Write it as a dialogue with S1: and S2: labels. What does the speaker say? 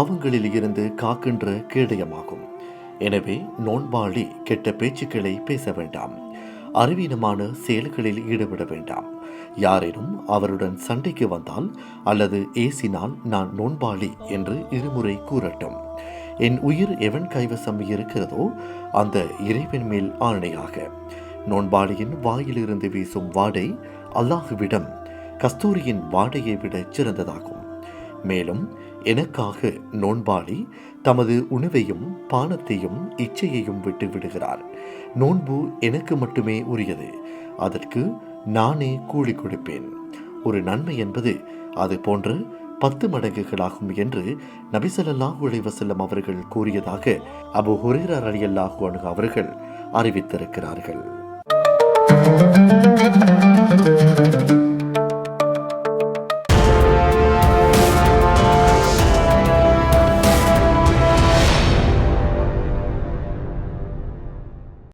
S1: பாவங்களில் இருந்து காக்கின்ற கேடயமாகும். எனவே நோன்பாளி கெட்ட பேச்சுக்களை பேச வேண்டாம், அறிவீனமான செயல்களில் ஈடுபட வேண்டாம். யாரேனும் அவருடன் சண்டைக்கு வந்தால் அல்லது ஏசினால் நான் நோன்பாளி என்று இருமுறை கூறட்டும். என் உயிர் எவன் கைவசம் இருக்கிறதோ அந்த இறைவன் மேல் ஆணையாக, நோன்பாளியின் வாயிலிருந்து வீசும் வாடை அல்லாஹுவிடம் கஸ்தூரியின் வாடையை விட சிறந்ததாகும். மேலும் எனக்காக நோன்பாளி தமது உணவையும் பானத்தையும் இச்சையையும் விட்டு விடுகிறார். நோன்பு எனக்கு மட்டுமே உரியது, அதற்கு நானே கூலி கொடுப்பேன். ஒரு நன்மை என்பது அது போன்ற 10 மடங்குகளாகும் என்று நபி ஸல்லல்லாஹு அலைஹி வஸல்லம் அவர்கள் கூறியதாக அபூ ஹுரைரா ரலியல்லாஹு அன்ஹு அவர்கள் அறிவித்திருக்கிறார்கள்.